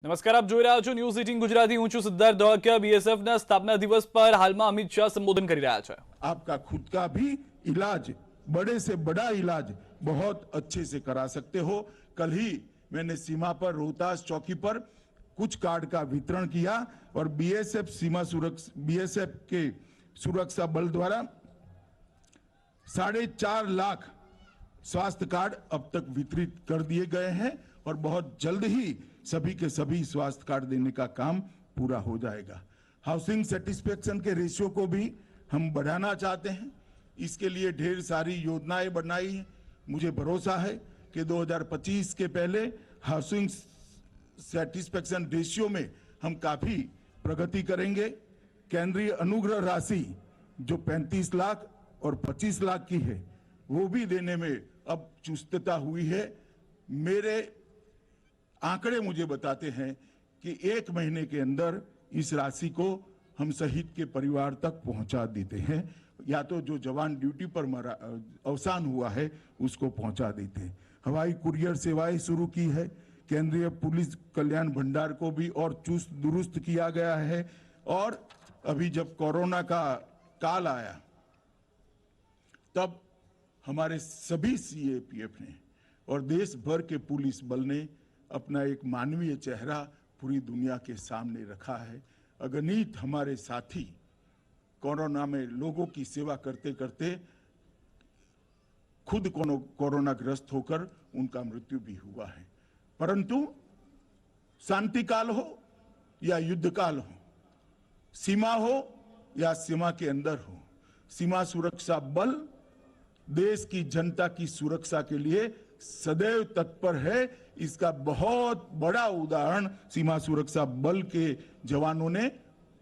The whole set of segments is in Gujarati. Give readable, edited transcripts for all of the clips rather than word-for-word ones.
નમસ્કાર, આપ જોઈ રહ્યા છો ન્યૂઝ 18 ગુજરાતી। હું છું સિદ્ધાર્થ ધોળકિયા। બીએસએફના સ્થાપના દિવસ પર હાલમાં અમિત શાહ સંબોધન કરી રહ્યા છે। आपका खुद का भी इलाज, बड़े से बड़ा इलाज बहुत अच्छे से करा सकते हो। कल ही मैंने सीमा पर रोहतास चौकी पर कुछ कार्ड का वितरण किया और बीएसएफ के सुरक्षा बल द्वारा 4.5 लाख स्वास्थ्य कार्ड अब तक वितरित कर दिए गए हैं और बहुत जल्द ही सभी के सभी स्वास्थ्य कार्ड देने का काम पूरा हो जाएगा। हाउसिंग सेटिस्फेक्शन के रेशियो को भी हम बढ़ाना चाहते हैं। इसके लिए ढेर सारी योजनाएं बनाई हैं। मुझे भरोसा है कि 2025 के पहले हाउसिंग सेटिस्फेक्शन रेशियो में हम काफी प्रगति करेंगे। केंद्रीय अनुग्रह राशि जो 35 लाख और 25 लाख की है वो भी देने में अब चुस्तता हुई है। मेरे आंकड़े मुझे बताते हैं कि 1 महीने के अंदर इस राशि को हम शहीद के परिवार तक पहुंचा देते हैं, या तो जो जवान ड्यूटी पर अवसान हुआ है उसको पहुंचा देते हैं। हवाई कुरियर सेवाएं शुरू की है। केंद्रीय पुलिस कल्याण भंडार को भी और चुस्त दुरुस्त किया गया है। और अभी जब कोरोना का काल आया तब हमारे सभी सीएपीएफ ने और देश भर के पुलिस बल ने अपना एक मानवीय चेहरा पूरी दुनिया के सामने रखा है। अगणित हमारे साथी कोरोना में लोगों की सेवा करते करते खुद कोरोना ग्रस्त होकर उनका मृत्यु भी हुआ है। परंतु शांति काल हो या युद्ध काल हो, सीमा हो या सीमा के अंदर हो, सीमा सुरक्षा बल देश की जनता की सुरक्षा के लिए सदैव तत्पर है। इसका बहुत बड़ा उदाहरण सीमा सुरक्षा बल के जवानों ने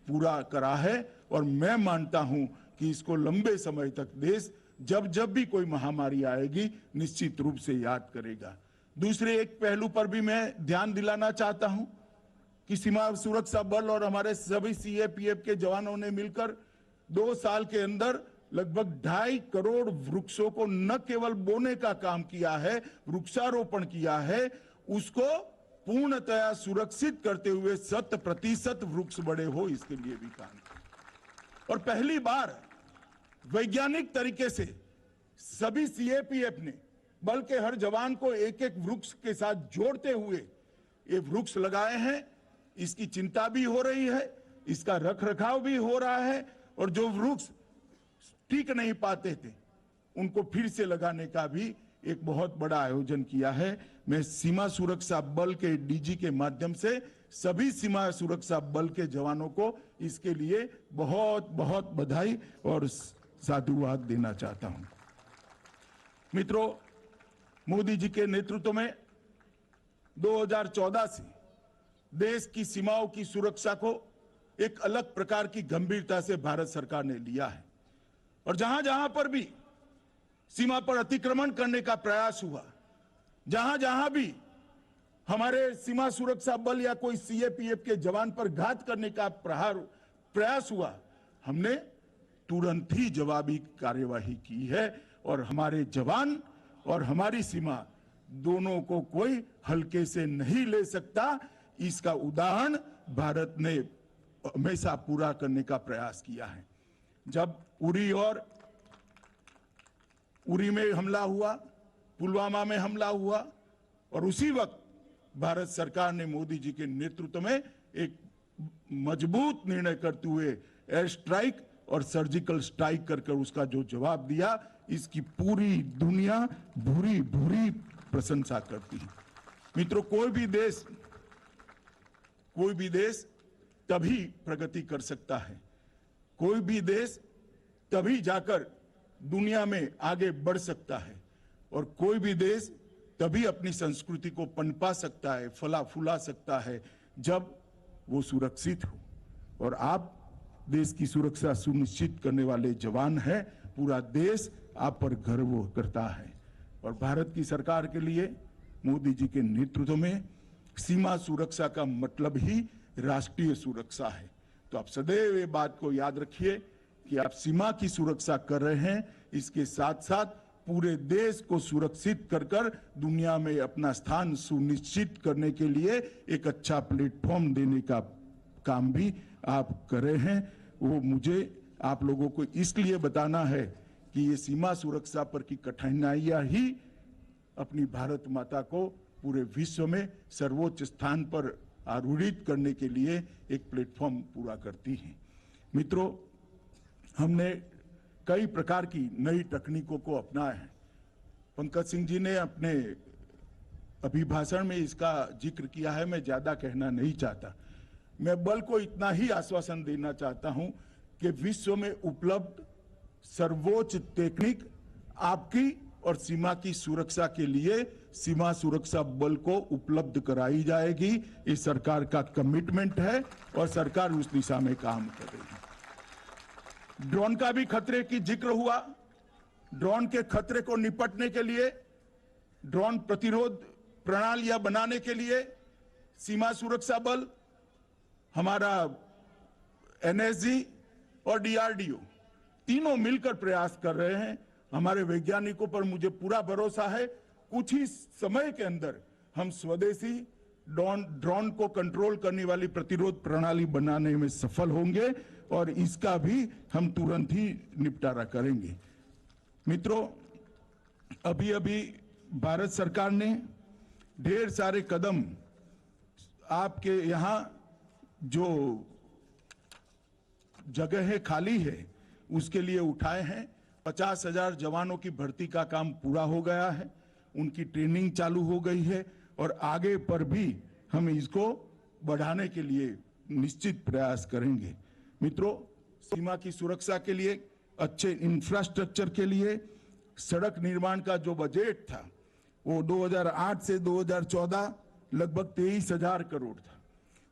पूरा करा है और मैं मानता हूं कि इसको लंबे समय तक देश जब जब भी कोई महामारी आएगी निश्चित रूप से याद करेगा। दूसरे एक पहलू पर भी मैं ध्यान दिलाना चाहता हूं कि सीमा सुरक्षा बल और हमारे सभी सीएपीएफ के जवानों ने मिलकर 2 साल के अंदर लगभग 2.5 करोड़ वृक्षों को न केवल बोने का काम किया है, वृक्षारोपण किया है, उसको पूर्णतया सुरक्षित करते हुए 100% वृक्ष बड़े हो इसके लिए भी काम किया। और पहली बार वैज्ञानिक तरीके से सभी सीएपीएफ ने बल के हर जवान को एक एक वृक्ष के साथ जोड़ते हुए ये वृक्ष लगाए हैं। इसकी चिंता भी हो रही है, इसका रखरखाव भी हो रहा है और जो वृक्ष ठीक नहीं पाते थे उनको फिर से लगाने का भी एक बहुत बड़ा आयोजन किया है। मैं सीमा सुरक्षा बल के डीजी के माध्यम से सभी सीमा सुरक्षा बल के जवानों को इसके लिए बहुत बहुत बधाई और साधुवाद देना चाहता हूं। मित्रों, मोदी जी के नेतृत्व में 2014 से देश की सीमाओं की सुरक्षा को एक अलग प्रकार की गंभीरता से भारत सरकार ने लिया है और जहां जहां पर भी सीमा पर अतिक्रमण करने का प्रयास हुआ, जहां जहां भी हमारे सीमा सुरक्षा बल या कोई सीएपीएफ के जवान पर घात करने का प्रयास हुआ, हमने तुरंत ही जवाबी कार्यवाही की है और हमारे जवान और हमारी सीमा दोनों को कोई हल्के से नहीं ले सकता। इसका उदाहरण भारत ने हमेशा पूरा करने का प्रयास किया है। जब उरी में हमला हुआ, पुलवामा में हमला हुआ और उसी वक्त भारत सरकार ने मोदी जी के नेतृत्व में एक मजबूत निर्णय करते हुए एयर स्ट्राइक और सर्जिकल स्ट्राइक करके उसका जो जवाब दिया, इसकी पूरी दुनिया भूरी भूरी प्रशंसा करती है। मित्रों, कोई भी देश तभी प्रगति कर सकता है, कोई भी देश तभी जाकर दुनिया में आगे बढ़ सकता है और कोई भी देश तभी अपनी संस्कृति को पनपा सकता है, फला फूला सकता है जब वो सुरक्षित हो। और आप देश की सुरक्षा सुनिश्चित करने वाले जवान हैं। पूरा देश आप पर गर्व करता है और भारत की सरकार के लिए मोदी जी के नेतृत्व में सीमा सुरक्षा का मतलब ही राष्ट्रीय सुरक्षा है। तो आप सदैव ये बात को याद रखिए कि आप सीमा की सुरक्षा कर रहे हैं, इसके साथ साथ पूरे देश को सुरक्षित कर दुनिया में अपना स्थान सुनिश्चित करने के लिए एक अच्छा प्लेटफॉर्म देने का काम भी आप कर रहे हैं। वो मुझे आप लोगों को इसलिए बताना है कि ये सीमा सुरक्षा पर की कठिनाइयां ही अपनी भारत माता को पूरे विश्व में सर्वोच्च स्थान पर आरूढ़ित करने के लिए एक प्लेटफॉर्म पूरा करती हैं। मित्रों, हमने कई प्रकार की नई तकनीकों को अपनाया है। पंकज सिंह जी ने अपने अभिभाषण में इसका जिक्र किया है, मैं ज्यादा कहना नहीं चाहता। मैं बल को इतना ही आश्वासन देना चाहता हूं कि विश्व में उपलब्ध सर्वोच्च तकनीक आपकी और सीमा की सुरक्षा के लिए सीमा सुरक्षा बल को उपलब्ध कराई जाएगी। ये सरकार का कमिटमेंट है और सरकार उस दिशा में काम कर रही है। ड्रोन का भी खतरे की जिक्र हुआ। ड्रोन के खतरे को निपटने के लिए, ड्रोन प्रतिरोध प्रणालियां बनाने के लिए सीमा सुरक्षा बल, हमारा एनएसजी और डीआरडीओ तीनों मिलकर प्रयास कर रहे हैं। हमारे वैज्ञानिकों पर मुझे पूरा भरोसा है, कुछ ही समय के अंदर हम स्वदेशी ड्रोन को कंट्रोल करने वाली प्रतिरोध प्रणाली बनाने में सफल होंगे और इसका भी हम तुरंत ही निपटारा करेंगे। मित्रों, अभी अभी भारत सरकार ने ढेर सारे कदम आपके यहां जो जगह खाली है उसके लिए उठाए हैं। 50,000 जवानों की भर्ती का काम पूरा हो गया है, उनकी ट्रेनिंग चालू हो गई है और आगे पर भी हम इसको बढ़ाने के लिए निश्चित प्रयास करेंगे। मित्रों, सीमा की सुरक्षा के लिए, अच्छे इंफ्रास्ट्रक्चर के लिए सड़क निर्माण का जो बजट था वो 2008 से 2014 लगभग 23,000 करोड़ था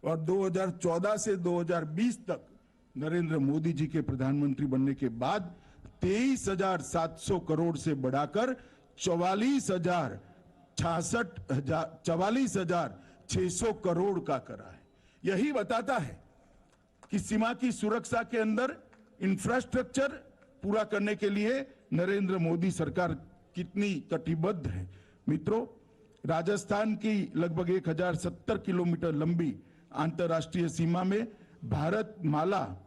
और 2014 से 2020 तक नरेंद्र मोदी जी के प्रधानमंत्री बनने के बाद 23,700 करोड़ से बढ़ाकर 44,600 करोड़ का करा है। यही बताता है कि सीमा की सुरक्षा के अंदर इंफ्रास्ट्रक्चर पूरा करने के लिए नरेंद्र मोदी सरकार कितनी कटिबद्ध है। मित्रों, राजस्थान की लगभग 1070 किलोमीटर लंबी अंतर्राष्ट्रीय सीमा में भारत माला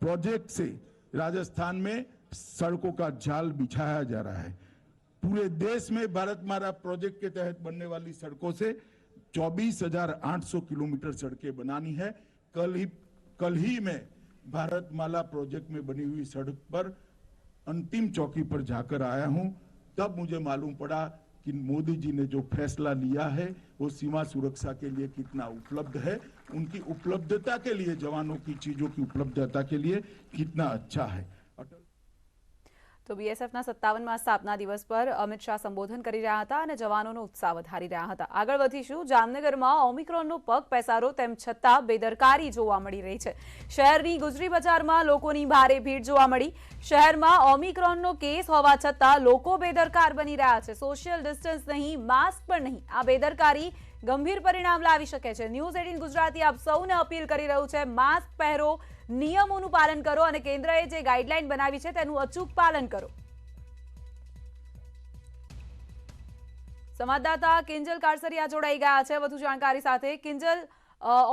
प्रोजेक्ट से राजस्थान में सड़कों का जाल बिछाया जा रहा है। पूरे देश में भारत माला प्रोजेक्ट के तहत बनने वाली सड़कों से 24,800 किलोमीटर सड़कें बनानी है। कल ही में भारत माला प्रोजेक्ट में बनी हुई सड़क पर अंतिम चौकी पर जाकर आया हूं, तब मुझे मालूम पड़ा कि मोदी जी ने जो फैसला लिया है वो सीमा सुरक्षा के लिए कितना उपलब्ध है, उनकी उपलब्धता के लिए, जवानों की चीजों की उपलब्धता के लिए कितना अच्छा है। तो बीएसएफના 57મા સ્થાપના દિવસ પર અમિત શાહ સંબોધન કરી રહ્યા હતા અને જવાનોનો ઉત્સાહ વધારી રહ્યા હતા। આગળ વધીશું। જામનગરમાં ઓમિક્રોનનો પગ પેસારો તેમ છતાં બેદરકારી જોવા મળી રહી છે। શહેરની ગુજરી બજારમાં લોકોની ભારે ભીડ જોવા મળી। શહેરમાં ઓમિક્રોનનો કેસ હોવા છતાં લોકો બેદરકાર બની રહ્યા છે। સોશિયલ ડિસ્ટન્સ નહીં, માસ્ક પણ નહીં। આ બેદરકારી ગંભીર પરિણામ લાવી શકે છે। ન્યૂઝ 18 ગુજરાતી આપ સૌને અપીલ કરી રહ્યું છે, માસ્ક પહેરો, નિયમોનું પાલન કરો અને કેન્દ્રએ જે ગાઈડલાઈન બનાવી છે તેનું અચૂક પાલન કરો। સંવાદદાતા કિંજલ કારસરિયા જોડાઈ ગયા છે વધુ જાણકારી સાથે। કિંજલ,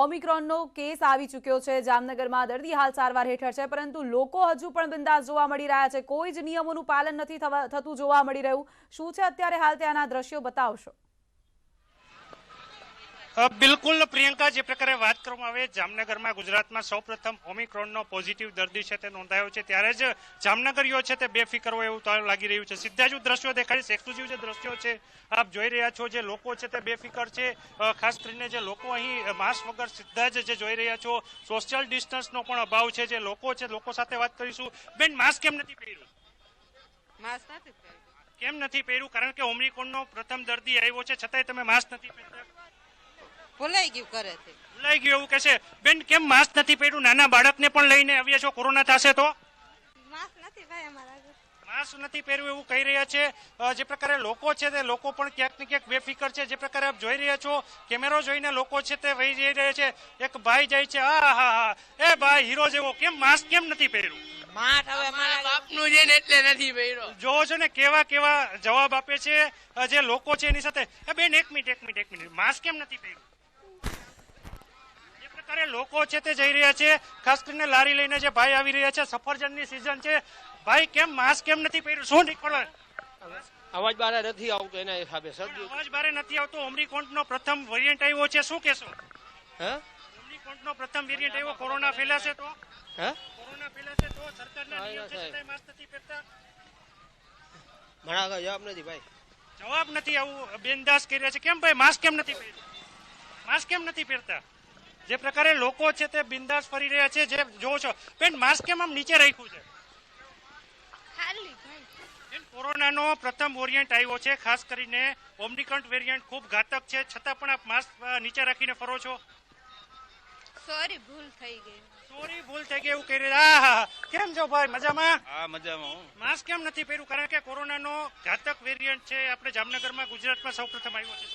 ઓમિક્રોનનો કેસ આવી ચૂક્યો છે જામનગરમાં, દર્દી હાલ સારવાર હેઠળ છે, પરંતુ લોકો હજુ પણ બિંદાસ જોવા મળી રહ્યા છે, કોઈ જ નિયમોનું પાલન નથી થતું જોવા મળી રહ્યું। શું છે અત્યારે હાલ ત્યાંના દ્રશ્યો બતાવશો? બિલકુલ પ્રિયંકા, જે પ્રકારે વાત કરવામાં આવે જામનગરમાં ગુજરાતમાં સૌપ્રથમ ઓમિક્રોનનો પોઝિટિવ દર્દી છે તે નોંધાયો છે, ત્યારે જ જામનગરીઓ છે તે બેફિકર હોય એવું લાગી રહ્યું છે। સીધા જ દ્રશ્યો દેખાડીશ, એક્સક્લુઝિવ જે દ્રશ્યો છે આપ જોઈ રહ્યા છો, જે લોકો છે તે બેફિકર છે। ખાસ કરીને જે લોકો અહીં માસ્ક વગર સીધા જ જે જોઈ રહ્યા છો, સોશિયલ ડિસ્ટન્સનો પણ અભાવ છે। જે લોકો છે, લોકો સાથે વાત કરીશું। બેન, માસ્ક કેમ નથી પહેર્યું? માસ્ક નથી પહેર્યું। કેમ નથી પહેર્યું? કારણ કે ઓમિક્રોનનો પ્રથમ દર્દી આવ્યો છે, છતાંય તમે માસ્ક નથી પહેરતા? ભૂલાઈ ગયું કરે છે। ભૂલાઈ ગયું એવું કહેશે? બેન, કેમ માસ્ક નથી પહેર્યું? નાના બાળકને પણ લઈને આવ્યા છો, કોરોના થશે તો? માસ્ક નથી ભાઈ અમારા ઘરે। માસ્ક નથી પહેર્યું એવું કહી રહ્યા છે। જે પ્રકારે લોકો છે તે લોકો પણ ક્યાંક ને ક્યાંક બેફિકર છે। જે પ્રકારે આપ જોઈ રહ્યા છો, કેમેરો જોઈને લોકો છે તે વહી જઈ રહ્યા છે। એક ભાઈ જાય છે, હા હા હા, એ ભાઈ હીરો જેવો, કેમ માસ્ક કેમ નથી પહેર્યું? માઠ હવે મારા બાપનું છે ને એટલે નથી પહેર્યો. જોવો છો ને કેવા કેવા જવાબ આપે છે જે લોકો છે એની સાથે. બેન એક મિનિટ માસ્ક કેમ નથી પહેર્યું? જે પ્રકારે લોકો છે તે જઈ રહ્યા છે, ખાસ કરીને લારી લઈને જે ભાઈ આવી રહ્યા છે, સફરજનની સીઝન છે, ભાઈ કેમ માસ્ક કેમ નથી પહેર્યું? શું નીકળે? અવાજ બાર નથી આવતો એના હિસાબે શરદી. અવાજ બારે નથી આવતો. ઓમિક્રોનનો પ્રથમ વેરિયન્ટ આવ્યો છે, શું કહેશો? હે ઓમિક્રોનનો પ્રથમ વેરિયન્ટ આવ્યો, કોરોના ફેલાશે તો હે સરકારના નિયમ છે છતાંય માસ્ક નથી પહેરતા. મારા જવાબ નથી ભાઈ. જવાબ નથી, આવું બિનદાસ કરી રહ્યા છે. કેમ ભાઈ માસ્ક કેમ નથી પહેરતા? માસ્ક કેમ નથી પહેરતા? જે પ્રકારે લોકો છે તે બિનદાસ ફરી રહ્યા છે, જે જોવો છો. બેન માસ્ક કેમ આમ નીચે રાખ્યું છે? બેન કોરોનાનો પ્રથમ વેરિયન્ટ આવ્યો છે, ખાસ કરીને ઓમિક્રોન વેરિયન્ટ ખૂબ ઘાતક છે, છતાં પણ આપ માસ્ક નીચે રાખીને ફરો છો. સોરી ભૂલ થઈ ગઈ. સોરી ભૂલ થઈ ગઈ એવું કહી રહ્યા. હા કેમ છો ભાઈ? મજામાં? હા મજામાં. માસ્ક કેમ નથી પહેર્યું? કારણ કે કોરોનાનો ઘાતક વેરિયન્ટ છે, આપણે જામનગરમાં ગુજરાતમાં સૌપ્રથમ આવ્યો છે.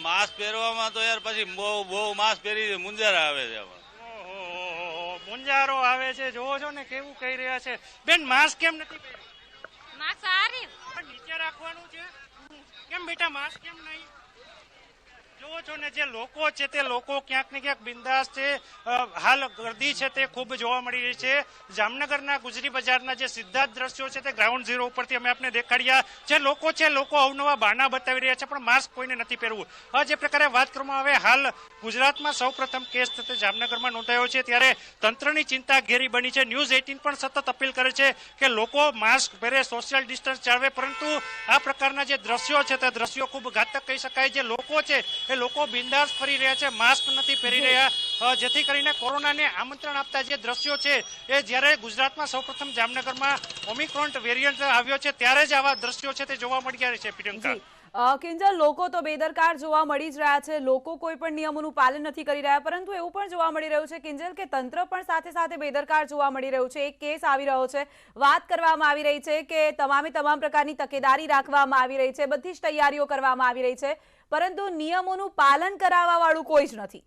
માસ્ક પહેરવામાં તો યાર પછી બહુ માસ્ક પહેરી મુંજારા આવે છે. ઓહો, મુંજારો આવે છે. જોવો છો ને કેવું કહી રહ્યા છે. બેન માસ્ક કેમ નથી પહેર્યું? માસ્ક સારી પણ નીચે રાખવાનું છે. કેમ બેટા માસ્ક કેમ નહીં? જોવો છો ને જે લોકો છે તે લોકો ક્યાંક ને ક્યાંક બિંદાસ છે. હાલ ગર્દી છે તે ખૂબ જોવા મળી રહી છે. જામનગરના ગુજરી બજારના જે સીધા જ દ્રશ્યો છે તે ગ્રાઉન્ડ ઝીરો ઉપરથી અમે આપને દેખાડ્યા. જે લોકો છે લોકો અવનવા બહાના બતાવી રહ્યા છે, પણ માસ્ક કોઈને નથી પહેરવું. જે પ્રકારે વાત કરવામાં આવે, હાલ ગુજરાતમાં સૌપ્રથમ કેસ તે જામનગરમાં નોંધાયો છે, ત્યારે તંત્રની ચિંતા ઘેરી બની છે. ન્યૂઝ 18 પણ સતત અપીલ કરે છે કે લોકો માસ્ક પહેરે, સોશિયલ ડિસ્ટન્સ જાળવે, પરંતુ આ પ્રકારના જે દ્રશ્યો છે તે દ્રશ્યો ખૂબ ઘાતક કહી શકાય. જે લોકો છે એ લોકો બિંદાસ ફરી રહ્યા છે, માસ્ક નથી પહેરી રહ્યા, જેથી કરીને કોરોનાને આમંત્રણ આપતા જે દ્રશ્યો છે એ જ્યારે ગુજરાતમાં સૌપ્રથમ જામનગરમાં ઓમિક્રોન વેરિયન્ટ આવ્યો છે ત્યારે જ આવા દ્રશ્યો છે તે જોવા મળ્યા છે. પ્રિયંકા, કિંજલ, લોકો તો બેદરકાર જોવા મળી જ રહ્યા છે, લોકો કોઈ પણ નિયમોનું પાલન નથી કરી રહ્યા, પરંતુ એવું પણ જોવા મળી રહ્યું છે કિંજલ કે તંત્ર પણ સાથે સાથે બેદરકાર જોવા મળી રહ્યું છે. એક કેસ આવી રહ્યો છે, વાત કરવામાં આવી રહી છે કે તમામ પ્રકારની તકેદારી રાખવામાં આવી રહી છે, બધી જ તૈયારીઓ કરવામાં આવી રહી છે, પરંતુ નિયમોનું પાલન કરાવવા વાળું કોઈ જ નથી.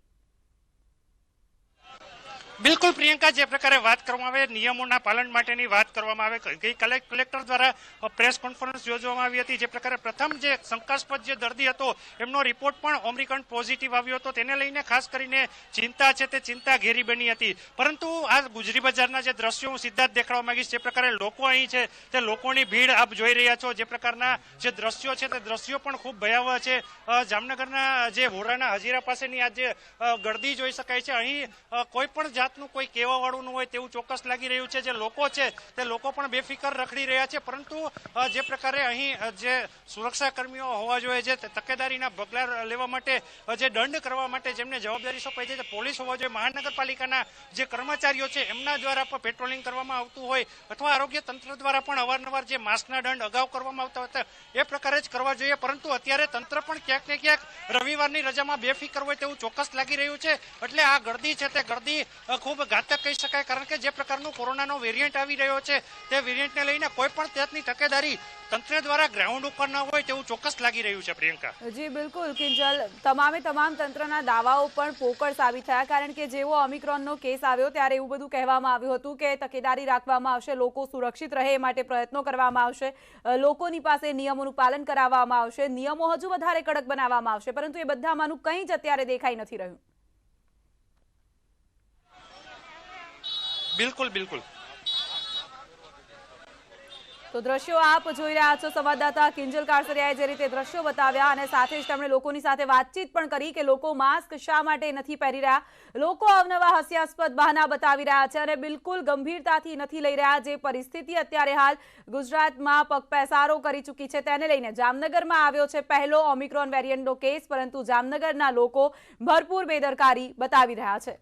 બિલકુલ પ્રિયંકા, જે પ્રકારે વાત કરવામાં આવે, નિયમોના પાલન માટેની વાત કરવામાં આવે, ગઈ કલેક્ટર દ્વારા પ્રેસ કોન્ફરન્સ યોજવામાં આવી હતી. જે પ્રકારે પ્રથમ જે શંકાસ્પદ જે દર્દી હતો એમનો રિપોર્ટ પણ ઓમિક્રોન પોઝિટિવ આવ્યો હતો, તેને લઈને ખાસ કરીને ચિંતા છે તે ચિંતા ઘેરી બની હતી. પરંતુ આ ગુજરી બજારના જે દ્રશ્યો હું સીધા જ દેખાડવા માંગીશ. જે પ્રકારે લોકો અહીં છે તે લોકોની ભીડ આપ જોઈ રહ્યા છો. જે પ્રકારના જે દ્રશ્યો છે તે દ્રશ્યો પણ ખૂબ ભયાવહ છે. જામનગરના જે હોરાના હજીરા પાસેની આ જે ગર્દી જોઈ શકાય છે, અહીં કોઈ પણ જાતનું કોઈ કહેવા વાળું હોય તેવું ચોક્કસ લાગી રહ્યું છે. જે લોકો છે તે લોકો પણ બેફિકર રખડી રહ્યા છે, પરંતુ જે પ્રકારે અહીં જે સુરક્ષા કર્મીઓ હોવા જોઈએ, જે તકેદારીના પગલાં લેવા માટે, જે દંડ કરવા માટે જેમને જવાબદારી સોંપાઈ છે, પોલીસ હોવા જોઈએ, મહાનગરપાલિકાના જે કર્મચારીઓ છે એમના દ્વારા પણ પેટ્રોલિંગ કરવામાં આવતું હોય, અથવા આરોગ્ય તંત્ર દ્વારા પણ અવારનવાર જે માસ્કના દંડ અગાઉ કરવામાં આવતા હતા એ પ્રકારે જ કરવા જોઈએ. પરંતુ અત્યારે તંત્ર પણ ક્યાંક ને ક્યાંક રવિવારની રજામાં બેફિકર હોય તેવું ચોક્કસ લાગી રહ્યું છે. એટલે આ ગર્દી છે તે ગર્દી ખૂબ ઘાતક કહી શકાય, કારણ કે જે પ્રકારનું કોરોનાનો વેરિયન્ટ આવી રહ્યો છે તે વેરિયન્ટને લઈને કોઈ પણ જાતની તકેદારી તંત્ર દ્વારા ગ્રાઉન્ડ ઉપર ન હોય તેવું ચોક્કસ લાગી રહ્યું છે. પ્રિયંકા, જી બિલકુલ કિંજલ, તમામ તંત્રના દાવાઓ પણ પોકળ સાબિત થયા, કારણ કે જેવો ઓમિક્રોનનો કેસ આવ્યો ત્યારે એવું બધું કહેવામાં આવ્યું હતું કે તકેદારી રાખવામાં આવશે, લોકો સુરક્ષિત રહે એ માટે પ્રયત્નો કરવામાં આવશે, લોકોની પાસે નિયમોનું પાલન કરાવવામાં આવશે, નિયમો હજુ વધારે કડક બનાવવામાં આવશે, પરંતુ એ બધામાંનું કંઈ જ અત્યારે દેખાઈ નથી રહ્યું. બિલકુલ. તો દ્રશ્યો આપ જોઈ રહ્યા છો, સંવાદદાતા કિંજલ કારસરિયાએ જે રીતે દ્રશ્યો બતાવ્યા અને સાથે જ તેમણે લોકોની સાથે વાતચીત પણ કરી કે લોકો માસ્ક શા માટે નથી પહેરી રહ્યા, લોકો અવનવા હાસ્યાસ્પદ બહાના બતાવી રહ્યા છે અને બિલકુલ ગંભીરતાથી નથી લઈ રહ્યા. જે પરિસ્થિતિ અત્યારે હાલ ગુજરાતમાં પગપેસારો કરી ચૂકી છે તેને લઈને જામનગરમાં આવ્યો છે પહેલો ઓમિક્રોન વેરિયન્ટનો કેસ, પરંતુ જામનગરના લોકો ભરપૂર બેદરકારી બતાવી રહ્યા છે.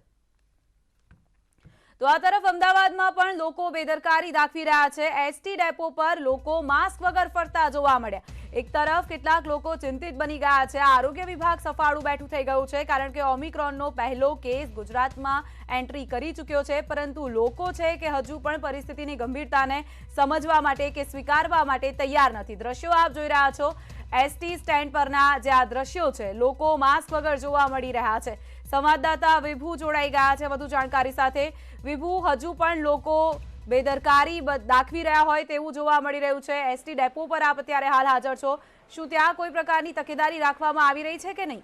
તો આ તરફ અમદાવાદમાં પણ લોકો બેદરકારી દાખવી રહ્યા છે. એસટી ડેપો પર લોકો માસ્ક વગર ફરતા જોવા મળ્યા. એક તરફ કેટલાક લોકો ચિંતિત બની ગયા છે. આરોગ્ય વિભાગ સફાળું બેઠું થઈ ગયું છે, કારણ કે ઓમિક્રોનનો પહેલો કેસ ગુજરાતમાં એન્ટ્રી કરી ચૂક્યો છે, પરંતુ લોકો છે કે હજુ પણ પરિસ્થિતિની ગંભીરતાને સમજવા માટે કે સ્વીકારવા માટે તૈયાર નથી. દ્રશ્યો આપ જોઈ રહ્યા છો, એસટી સ્ટેન્ડ પરના જે આ દ્રશ્યો છે, લોકો માસ્ક વગર જોવા મળી રહ્યા છે. સંવાદદાતા વિભુ જોડાઈ ગયા છે વધુ જાણકારી સાથે. વિભુ, હજુ પણ લોકો બેદરકારી દાખવી રહ્યા હોય તેવું જોવા મળી રહ્યું છે. એસટી ડેપો પર આપ અત્યારે હાલ હાજર છો. શું ત્યાં કોઈ પ્રકારની તકેદારી રાખવામાં આવી રહી છે કે નહીં?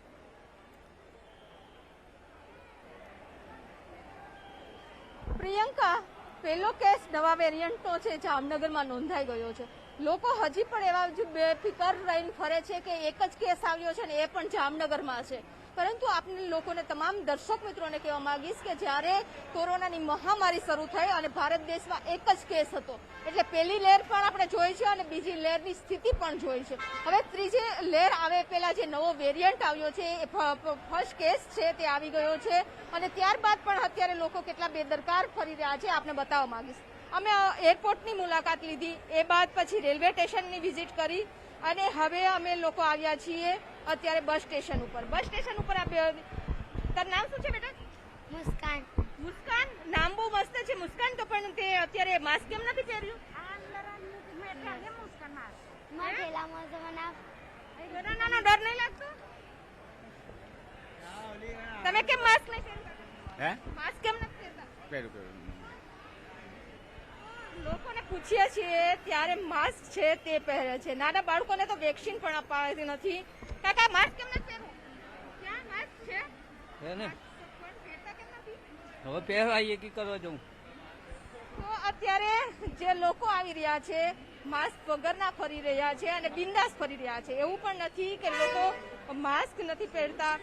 પ્રિયંકા, પહેલો કેસ નવા વેરિયન્ટનો છે જામનગરમાં નોંધાઈ ગયો છે. લોકો હજી પણ એવા જ બેફિકર રહીને ફરે છે કે એક જ કેસ આવ્યો છે ને એ પણ જામનગરમાં છે. પરંતુ આપણે લોકોને, તમામ દર્શક મિત્રોને કહેવા માંગીશ કે જ્યારે કોરોનાની મહામારી શરૂ થઈ અને ભારત દેશમાં એક જ કેસ હતો, એટલે પહેલી લહેર પણ આપણે જોઈ છે અને બીજી લહેરની સ્થિતિ પણ જોઈ છે. હવે ત્રીજી લહેર આવે પહેલા જે નવો વેરિયન્ટ આવ્યો છે એ ફર્સ્ટ કેસ છે તે આવી ગયો છે અને ત્યારબાદ પણ અત્યારે લોકો કેટલા બેદરકાર ફરી રહ્યા છે આપણે બતાવવા માંગીશ. અમે એરપોર્ટની મુલાકાત લીધી, એ બાદ પછી રેલવે સ્ટેશનની વિઝિટ કરી અને હવે અમે લોકો આવ્યા છીએ અત્યારે બસ સ્ટેશન ઉપર. બસ સ્ટેશન ઉપર તારું નામ શું છે બેટા? મુસ્કાન. મુસ્કાન, નામ બહુ મસ્ત છે મુસ્કાન. તો પણ તે અત્યારે માસ્ક કેમ નથી પહેર્યું? કોરોનાનો ડર નહીં લાગતો? તમે કેમ માસ્ક નહીં પહેરતા? માસ્ક કેમ નથી પહેરતા? લોકોને પૂછીએ છીએ ત્યારે માસ્ક છે તે પહેરે છે. નાના બાળકોને તો વેક્સિન પણ અપાતી નથી. કાકા, માસ્ક કેમ નથી પહેરવું? ક્યાં માસ્ક છે? હવે પહેરાઈએ કે કરવા જવું. તો અત્યારે જે લોકો આવી રહ્યા છે માસ્ક વગરના ફરી રહ્યા છે અને બિંદાસ ફરી રહ્યા છે. એવું પણ નથી કે લોકો માસ્ક નથી પહેરતા.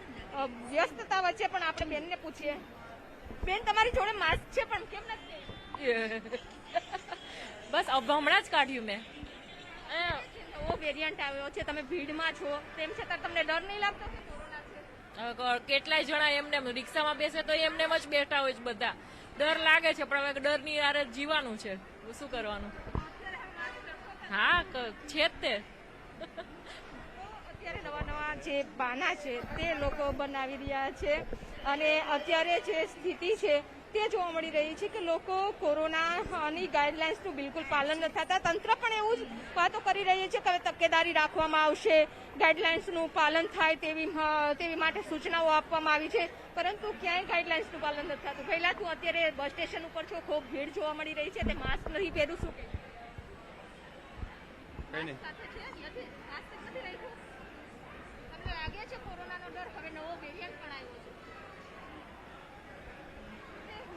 વ્યસ્તતા વચ્ચે પણ આપણે બેનને પૂછીએ. બેન, તમારી જોડે માસ્ક છે પણ કેમ નથી? બસ હમણાં જ કાઢ્યું મેં. નવો વેરિયન્ટ આવ્યો છે, તમે ભીડમાં છો, તેમ છતાં તમને ડર નહીં લાગતો કે કોરોના છે? કેટલાય જણા એમને રિક્ષામાં બેસે તો એમને જ બેઠા હોય છે બધા. ડર લાગે છે પણ હવે ડરની આરે જીવાનું છે, શું કરવાનું. હા, છે જ તે. અત્યારે નવા નવા જે બાના છે તે લોકો બનાવી રહ્યા છે અને અત્યારે જે સ્થિતિ છે તે જોવા મળી રહી છે કે લોકો કોરોનાની ગાઈડલાઇન્સનું બિલકુલ પાલન ન થતા. તંત્ર પણ એવું જ વાતો કરી રહી છે કે હવે તકેદારી રાખવામાં આવશે, ગાઈડલાઇન્સનું પાલન થાય તેવી માટે સૂચનાઓ આપવામાં આવી છે, પરંતુ ક્યાંય ગાઈડલાઇન્સનું પાલન નથી થતું. પહેલા તું અત્યારે બસ સ્ટેશન ઉપર છો, ખૂબ ભીડ જોવા મળી રહી છે, તે માસ્ક નહીં પહેરું, શું કહે? તમને લાગે છે કોરોનાનો ડર? હવે નવો વેરિયન્ટ પણ આવ્યો છે.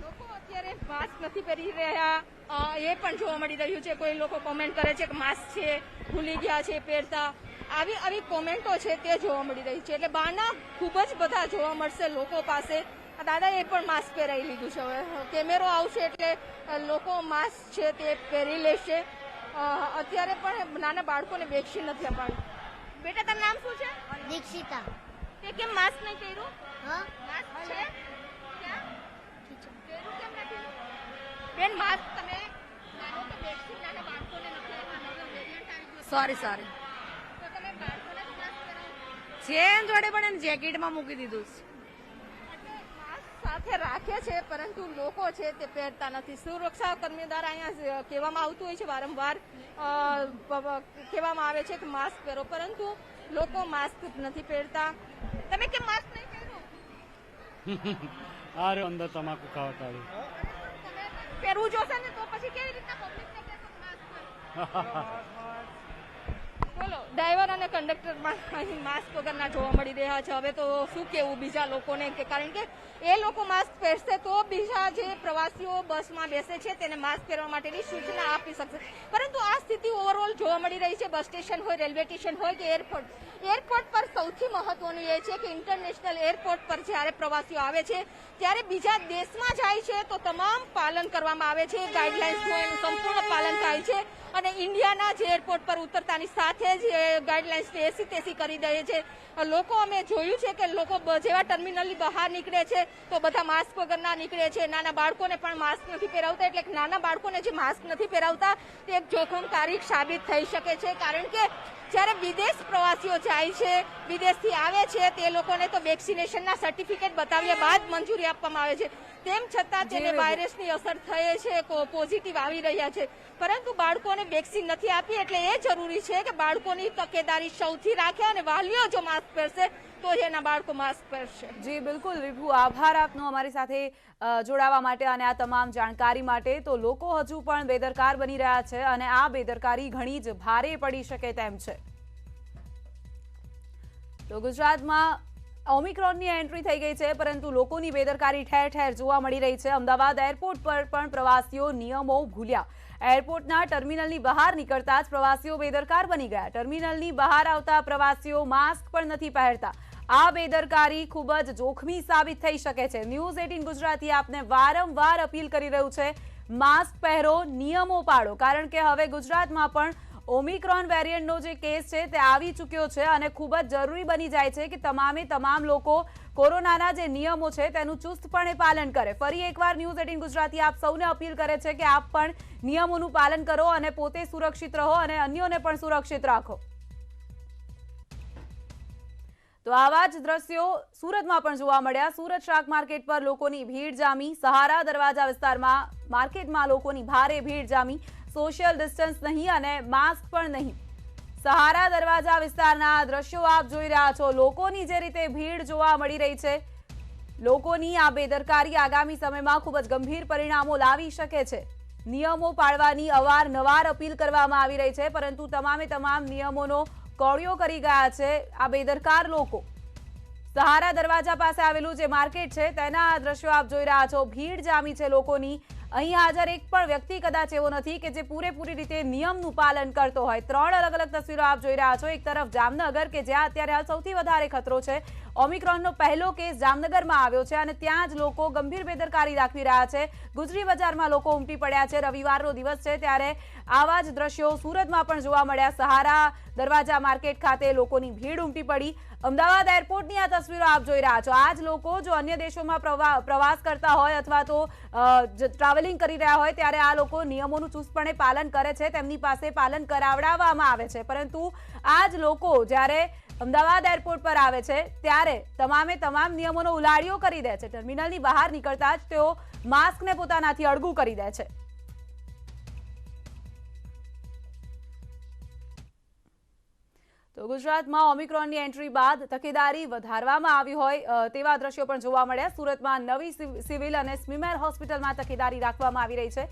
લોકો અત્યારે માસ્ક નથી પહેરી રહ્યા એ પણ જોવા મળી રહ્યું છે. કોઈ લોકો કોમેન્ટ કરે છે કે માસ્ક છે, ભૂલી ગયા છે પહેરતા. આવી કોમેન્ટો છે તે જોવા મળી રહી છે. એટલે બાના ખૂબ જ બધા જોવા મળશે લોકો પાસે. દાદાએ પણ માસ્ક પહેરાવી લીધું છે. હવે કેમેરો આવશે એટલે લોકો માસ્ક છે તે પહેરી લેશે. અત્યારે પણ નાના બાળકોને વેક્સિન નથી અપાવી. બેટા, તારું નામ શું છે? દીક્ષિતા. તે કેમ માસ્ક નહીં પહેર્યું? હા, માસ્ક છે બેન, માસ્ક તમે માનો કે વેક્સિન નાના બાળકોને નથી આપવાનું, વેરિયન્ટ આવી ગયું. સોરી તો તમે બાળકોને જ માસ્ક કરાવો છે જોડે પણ એને જેકેટમાં મૂકી દીધું. એટલે માસ્ક સાથે રાખે છે પરંતુ લોકો છે તે પહેરતા નથી. સુરક્ષા કર્મીઓ દ્વારા અહીંયા કહેવામાં આવતું હોય છે, વારંવાર કહેવામાં આવે છે કે માસ્ક પહેરો, પરંતુ લોકો માસ્ક નથી પહેરતા. તમે કેમ માસ્ક નહીં પહેરો? આરે અંદર તમાકુ ખાવતા પહેરવું જોશે ને તો પછી કેવી રીતના પબ્લિકને કહેશો માસ્ક પહેરો? બોલો, ડ્રાઈવર અને કંડક્ટર પણ અહીં માસ્ક વગરના જોવા મળી રહ્યા છે. હવે તો શું કેવું બીજા લોકોને, કે કારણ કે એ લોકો માસ્ક પહેરશે તો બીજા જે પ્રવાસીઓ બસમાં બેસે છે તેને માસ્ક પહેરવા માટેની સૂચના આપી શકશે. પરંતુ આ સ્થિતિ ઓવરઓલ જોવા મળી રહી છે. બસ સ્ટેશન હોય, રેલવે સ્ટેશન હોય કે એરપોર્ટ પર સૌથી મહત્વનું એ છે કે ઇન્ટરનેશનલ એરપોર્ટ પર જ્યારે પ્રવાસીઓ આવે છે ત્યારે બીજા દેશમાં જાય છે તો તમામ પાલન કરવામાં આવે છે, ગાઈડલાઇન્સનું એનું સંપૂર્ણ પાલન થાય છે. અને ઇન્ડિયાના જે એરપોર્ટ પર ઉતરતાની સાથે જ ગાઈડલાઇન્સ એસી તેસી કરી દે છે. લોકો અમે જોયું છે કે લોકો જેવા ટર્મિનલની બહાર નીકળે છે તો બધા માસ્ક વગરના નીકળે છે. નાના બાળકોને પણ માસ્ક નથી પહેરાવતા. એટલે નાના બાળકોને જે માસ્ક નથી પહેરાવતા તે એક જોખમકારક સાબિત થઈ શકે છે. કારણ કે જ્યારે વિદેશ પ્રવાસીઓ જાય છે, વિદેશથી આવે છે, તે લોકોને તો વેક્સિનેશનના સર્ટિફિકેટ બતાવ્યા બાદ મંજૂરી આપવામાં આવે છે. તેમ છતાં તેને વાયરસની અસર થઈ છે, પોઝિટિવ આવી રહ્યા છે, પરંતુ બાળકોને વેક્સિન નથી આપી. એટલે એ જરૂરી છે કે બાળકોની તકેદારી સૌથી રાખે અને વાલીઓ જો માસ્ક માસ્ક પહેરશે તો જ એના બાળકો માસ્ક પહેરશે. જી બિલકુલ વિભુ, આભાર આપનો અમારી સાથે જોડાવા માટે અને આ તમામ જાણકારી માટે. તો લોકો હજુ પણ બેદરકાર બની રહ્યા છે અને આ બેદરકારી ઘણી જ ભારે પડી શકે તેમ છે. તો ગુજરાતમાં ઓમિક્રોનની એન્ટ્રી થઈ ગઈ છે, પરંતુ લોકોની બેદરકારી ઠેર ઠેર જોવા મળી રહી છે. અમદાવાદ એરપોર્ટ પર પણ પ્રવાસીઓ નિયમો ભૂલ્યા. એરપોર્ટના ટર્મિનલની બહાર નીકળતા જ પ્રવાસીઓ બેદરકાર બની ગયા. ટર્મિનલની બહાર આવતા પ્રવાસીઓ માસ્ક પણ નથી પહેરતા. આ બેદરકારી ખૂબ જ જોખમી સાબિત થઈ શકે છે. ન્યૂઝ 18 ગુજરાતી આપને વારંવાર અપીલ કરી રહ્યું છે, માસ્ક પહેરો, નિયમો પાળો, કારણ કે હવે ગુજરાતમાં પણ ઓમિક્રોન વેરિયન્ટનો જે કેસ છે તે આવી ચૂક્યો છે અને ખૂબ જ જરૂરી બની જાય છે કે તમામ લોકો કોરોનાના જે નિયમો છે તેનું ચુસ્તપણે પાલન કરે. ફરી એકવાર ન્યૂઝ 18 ગુજરાતી આપ સૌને અપીલ કરે છે કે આપ પણ નિયમોનું પાલન કરો અને પોતે સુરક્ષિત રહો અને અન્યોને પણ સુરક્ષિત રાખો. તો આવા જ દ્રશ્યો સુરતમાં પણ જોવા મળ્યા. સુરત શાક માર્કેટ પર લોકોની ભીડ જામી. સહારા દરવાજા વિસ્તારમાં માર્કેટમાં લોકોની ભારે ભીડ જામી. સોશિયલ ડિસ્ટન્સ નહીં અને માસ્ક પણ નહીં. સહારા દરવાજા વિસ્તારના દ્રશ્યો આપ જોઈ રહ્યા છો. લોકોની જે રીતે ભીડ જોવા મળી રહી છે, લોકોની આ બેદરકારી આગામી સમયમાં ખૂબ જ ગંભીર પરિણામો લાવી શકે છે. નિયમો પાળવાની અવારનવાર અપીલ કરવામાં આવી રહી છે, પરંતુ તમામ નિયમોનો કોળિયો કરી ગયા છે આ બેદરકાર લોકો. સહારા દરવાજા પાસે આવેલું જે માર્કેટ છે તેના દ્રશ્યો આપ જોઈ રહ્યા છો. ભીડ જામી છે લોકોની. અહીં હાજર એક પણ વ્યક્તિ કદાચ એવો નથી કે જે પૂરેપૂરી રીતે નિયમનું પાલન કરતો હોય. 3 અલગ તસવીરો આપ જોઈ રહ્યા છો. એક તરફ જામનગર કે જ્યાં અત્યારે હાલ સૌથી વધારે ખતરો છે. ઓમિક્રોનનો પહેલો કેસ જામનગરમાં આવ્યો છે અને ત્યાં જ લોકો ગંભીર બેદરકારી દાખવી રહ્યા છે. ગુજરી બજારમાં લોકો ઉમટી પડ્યા છે. રવિવારનો દિવસ છે ત્યારે આવા જ દ્રશ્યો સુરતમાં પણ જોવા મળ્યા. સહારા દરવાજા માર્કેટ ખાતે લોકોની ભીડ ઉમટી પડી. અમદાવાદ એરપોર્ટની આ તસવીરો આપ જોઈ રહ્યા છો. આ જ લોકો જો અન્ય દેશોમાં પ્રવાસ કરતા હોય અથવા તો ટ્રાવેલિંગ કરી રહ્યા હોય ત્યારે આ લોકો નિયમોનું ચુસ્તપણે પાલન કરે છે. તેમની પાસે પાલન કરાવડાવવામાં આવે છે, પરંતુ આ જ લોકો જ્યારે અમદાવાદ એરપોર્ટ પર આવે છે ત્યારે તમામ નિયમોનો ઉલાળ્યો કરી દે છે. ટર્મિનલની બહાર નીકળતા જ તેઓ માસ્કને પોતાનાથી અળગું કરી દે છે. તો ગુજરાતમાં ઓમિક્રોનની એન્ટ્રી બાદ તકેદારી વધારવામાં આવી હોય તેવા દ્રશ્યો પણ જોવા મળ્યા. સુરતમાં નવી સિવિલ અને સ્મીમેર હોસ્પિટલમાં તકેદારી રાખવામાં આવી રહી છે.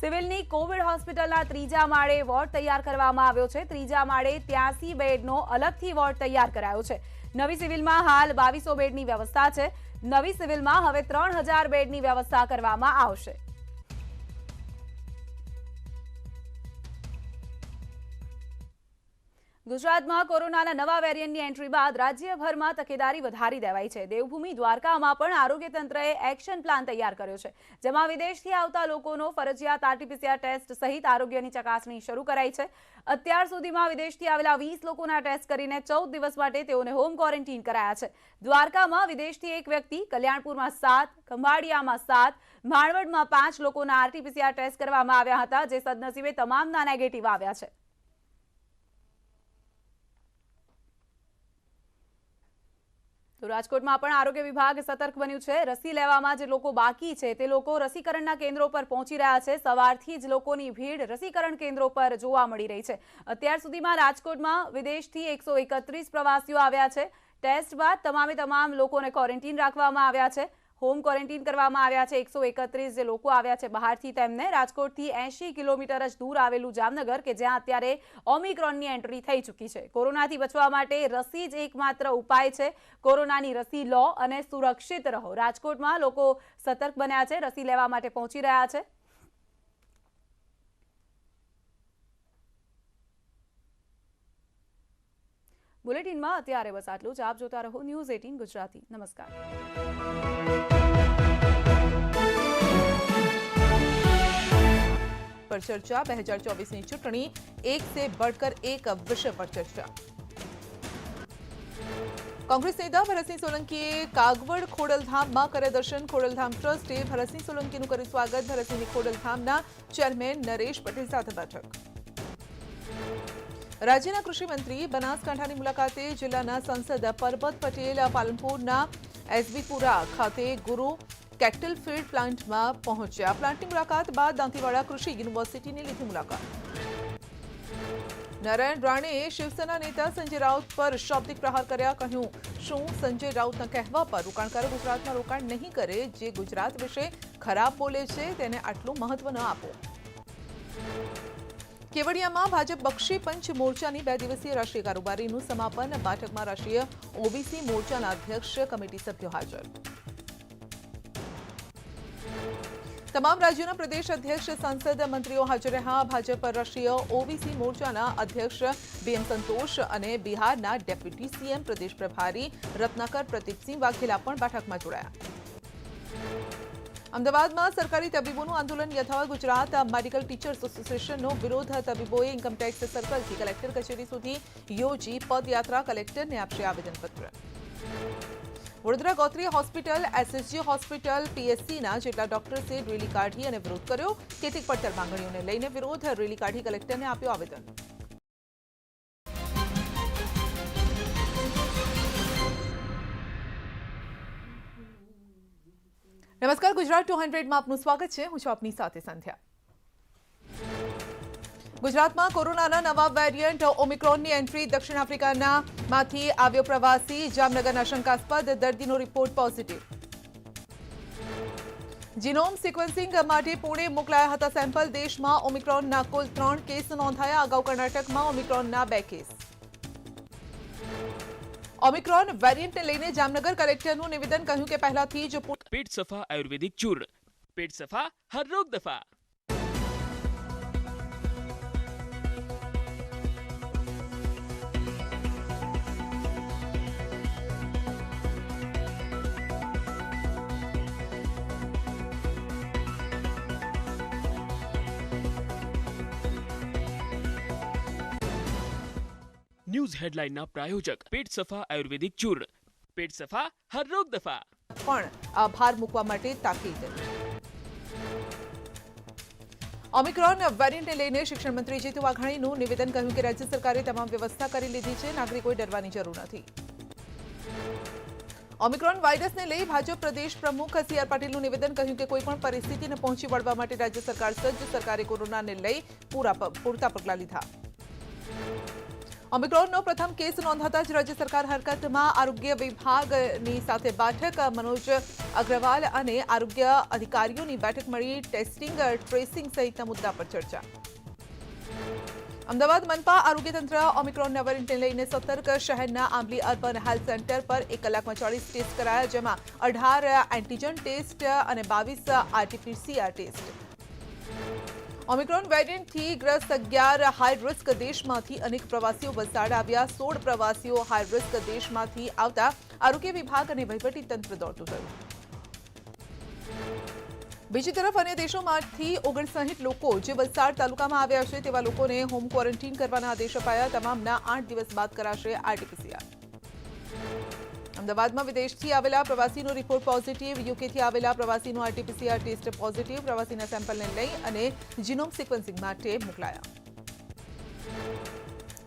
સિવિલની કોવિડ હોસ્પિટલના 3જા માળે વોર્ડ તૈયાર કરવામાં આવ્યો છે. 3જા માળે 83 બેડનો અલગથી વોર્ડ તૈયાર કરાયો છે. નવી સિવિલમાં હાલ 2200 બેડની વ્યવસ્થા છે. નવી સિવિલમાં હવે 3000 બેડની વ્યવસ્થા કરવામાં આવશે. ગુજરાતમાં કોરોનાના નવા વેરિયન્ટની એન્ટ્રી બાદ રાજ્યભરમાં તકેદારી વધારી દેવાઈ છે. દેવભૂમિ દ્વારકામાં પણ આરોગ્ય તંત્રએ એક્શન પ્લાન તૈયાર કર્યો છે, જેમાં વિદેશથી આવતા લોકોનો ફરજિયાત RT-PCR ટેસ્ટ સહિત આરોગ્યની ચકાસણી શરૂ કરાઈ છે. અત્યાર સુધીમાં વિદેશથી આવેલા 20 લોકોના ટેસ્ટ કરીને 14 દિવસ માટે તેઓને હોમ ક્વોરન્ટીન કરાયા છે. દ્વારકામાં વિદેશથી 1 વ્યક્તિ, કલ્યાણપુરમાં 7, ખંભાળિયામાં 7, ભાણવડમાં 5 લોકોના RT-PCR ટેસ્ટ કરવામાં આવ્યા હતા, જે સદનસીબે તમામના નેગેટિવ આવ્યા છે. તો રાજકોટમાં પણ આરોગ્ય વિભાગ સતર્ક બન્યું છે. રસી લેવામાં જે લોકો બાકી છે તે લોકો રસીકરણના કેન્દ્રો પર પહોંચી રહ્યા છે. સવારથી જ લોકોની ભીડ રસીકરણ કેન્દ્રો પર જોવા મળી રહી છે. અત્યાર સુધીમાં રાજકોટમાં વિદેશથી 131 પ્રવાસીઓ આવ્યા છે. ટેસ્ટ બાદ તમામ લોકોને ક્વોરન્ટીન રાખવામાં આવ્યા છે. હોમ ક્વોરન્ટીન કરવામાં આવ્યા છે. 131 જે લોકો આવ્યા છે બહારથી તેમને રાજકોટથી 80 કિલોમીટર જ દૂર આવેલું જામનગર કે જ્યાં અત્યારે ઓમિક્રોનની એન્ટ્રી થઈ ચૂકી છે. કોરોનાથી બચવા માટે રસી જ એકમાત્ર ઉપાય છે. કોરોનાની રસી લો અને સુરક્ષિત રહો. રાજકોટમાં લોકો સતર્ક બન્યા છે, રસી લેવા માટે પહોંચી રહ્યા છે. બુલેટિનમાં અત્યારે બસ આટલું જ. આપ જોતા રહો ન્યૂઝ 18 ગુજરાતી. નમસ્કાર. पर चर्चा 2024 चूंटणी एक से बढ़कर एक विषय पर चर्चा। कांग्रेस नेता भरतसिंह सोलंकीए कागवड़ खोडलधाम करे दर्शन। खोडलधाम ट्रस्टे भरतसिंह सोलंकीનું કર્યું સ્વાગત। ભરતસિંહની खोडलधामના ચેરમેન નરેશ પટેલ સાથે બેઠક। રાજ્યના કૃષિ મંત્રી બનાસકાંઠાની મુલાકાતે। જિલ્લાના સાંસદ પરબત પટેલ પાલનપુરના એસબીપુરા ખાતે ગુરુ કેટલ ફીડ પ્લાન્ટમાં પહોંચ્યા। પ્લાન્ટની મુલાકાત બાદ દાંતીવાડા કૃષિ યુનિવર્સિટીની લીધી મુલાકાત। નારાયણ રાણેએ શિવસેના નેતા સંજય રાઉત પર શાબ્દિક પ્રહાર કર્યા. કહ્યું, શું સંજય રાઉતના કહેવા પર રોકાણકારો ગુજરાતમાં રોકાણ નહીં કરે? જે ગુજરાત વિશે ખરાબ બોલે છે તેને આટલું મહત્વ ન આપો. કેવડિયામાં ભાજપ બક્ષી પંચ મોરચાની 2 દિવસીય રાષ્ટ્રીય કારોબારીનું સમાપન. બેઠકમાં રાષ્ટ્રીય ઓબીસી મોરચાના અધ્યક્ષ, કમિટી સભ્યો હાજર. તમામ રાજ્યોના પ્રદેશ અધ્યક્ષ, સાંસદ, મંત્રીઓ હાજર રહ્યા. ભાજપ રાષ્ટ્રીય ઓબીસી મોરચાના અધ્યક્ષ બીએમ સંતોષ અને બિહારના ડેપ્યુટી સીએમ પ્રદેશ પ્રભારી રત્નાકર પ્રદીપસિંહ વાઘેલા પણ બેઠકમાં જોડાયા. અમદાવાદમાં સરકારી તબીબોનું આંદોલન યથાવત. ગુજરાત મેડિકલ ટીચર્સ એસોસિએશનનો વિરોધ. તબીબોએ ઇન્કમટેક્સ સર્કલથી કલેક્ટર કચેરી સુધી યોજી પદયાત્રા. કલેક્ટરને આપશે આવેદનપત્ર. Vadodara Gotri hospital, SSG hospital, પીએસસીના જેટલા ડોક્ટર્સે રેલી કાઢી અને વિરોધ કર્યો. કેટલીક પડતર માંગણીઓને લઈને વિરોધ. રેલી કાઢી કલેક્ટરને આપ્યો આવેદન. નમસ્કાર, ગુજરાત 200માં આપનું સ્વાગત છે. હું છું આપની સાથે સંધ્યા. ગુજરાતમાં કોરોનાના નવા વેરિયન્ટ ઓમિક્રોનની એન્ટ્રી. દક્ષિણ આફ્રિકામાંથી આવ્યો પ્રવાસી. જામનગરના શંકાસ્પદ દર્દીનો રિપોર્ટ પોઝિટિવ. જીનોમ સિક્વન્સિંગ માટે પુણે મોકલાયા હતા સેમ્પલ. દેશમાં ઓમિક્રોનના કુલ 3 કેસ નોંધાયા. અગાઉ કર્ણાટકમાં ઓમિક્રોનના 2 કેસ. ઓમિક્રોન વેરિયન્ટને લઈને જામનગર કલેક્ટરનું નિવેદન. કહ્યું કે પહેલાથી જ पेट सफा आयुर्वेदिक चूर्ण, पेट सफा हर रोग दफा. न्यूज हेडलाइन ना प्रायोजक पेट सफा आयुर्वेदिक चूर्ण, पेट सफा हर रोग दफा. પણ ભાર મૂકવા માટે તાકીદ. ઓમિક્રોન વેરિયન્ટને લઈને શિક્ષણ મંત્રી જીતુ વાઘાણીનું નિવેદન. કહ્યું કે રાજ્ય સરકારે તમામ વ્યવસ્થા કરી લીધી છે. નાગરિકોએ ડરવાની જરૂર નથી. ઓમિક્રોન વાયરસને લઈ ભાજપ પ્રદેશ પ્રમુખ સી.આર. પાટીલનું નિવેદન. કહ્યું કે કોઈપણ પરિસ્થિતિને પહોંચી વળવા માટે રાજ્ય સરકાર સજ્જ. સરકારે કોરોનાને લઈ પૂરતા પગલાં લીધા. ઓમિક્રોનનો પ્રથમ કેસ નોંધાતા જ રાજ્ય સરકાર હરકતમાં. આરોગ્ય વિભાગની સાથે બેઠક. મનોજ અગ્રવાલ અને આરોગ્ય અધિકારીઓની બેઠક મળી. ટેસ્ટિંગ, ટ્રેસિંગ સહિતના મુદ્દા પર ચર્ચા. અમદાવાદ મનપા આરોગ્ય તંત્ર ઓમિક્રોનના વેરિયન્ટને લઈને સતર્ક. શહેરના આંબલી અર્બન હેલ્થ સેન્ટર પર 1 કલાકમાં 40 ટેસ્ટ કરાયા, જેમાં 18 એન્ટીજન ટેસ્ટ અને 22 આરટીપીસીઆર ટેસ્ટ. ઓમિક્રોન વેરિયન્ટથી ગ્રસ્ત 11 હાઈ રિસ્ક દેશમાંથી અનેક પ્રવાસીઓ વલસાડ આવ્યા. 16 પ્રવાસીઓ હાઈ રિસ્ક દેશમાંથી આવતા આરોગ્ય વિભાગ અને વહીવટી તંત્ર દોડતું થયું. બીજી તરફ અન્ય દેશોમાંથી 59 લોકો જે વલસાડ તાલુકામાં આવ્યા છે તેવા લોકોને હોમ ક્વોરન્ટીન કરવાના આદેશ અપાયા. તમામના 8 દિવસ બાદ કરાશે આરટીપીસીઆર. અમદાવાદમાં વિદેશથી આવેલા પ્રવાસીનો રિપોર્ટ પોઝિટિવ. યુકેથી આવેલા પ્રવાસીનો આરટીપીસીઆર ટેસ્ટ પોઝિટિવ. પ્રવાસીના સેમ્પલને લઈ અને જીનોમ સિક્વન્સિંગ માટે મોકલાયા.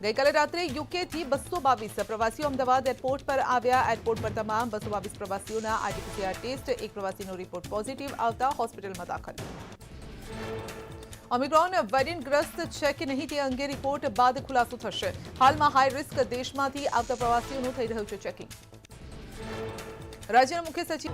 ગઈકાલે રાત્રે યુકેથી 222 પ્રવાસીઓ અમદાવાદ એરપોર્ટ પર આવ્યા. એરપોર્ટ પર તમામ 222 પ્રવાસીઓના આરટીપીસીઆર ટેસ્ટ. એક પ્રવાસીનો રિપોર્ટ પોઝિટિવ આવતા હોસ્પિટલમાં દાખલ. ઓમિક્રોન વેરિયન્ટ ગ્રસ્ત છે કે નહીં તે અંગે રિપોર્ટ બાદ ખુલાસો થશે. હાલમાં હાઈ રિસ્ક દેશમાંથી આવતા પ્રવાસીઓનું થઈ રહ્યું છે ચેકિંગ. રાજ્યના મુખ્ય સચિવ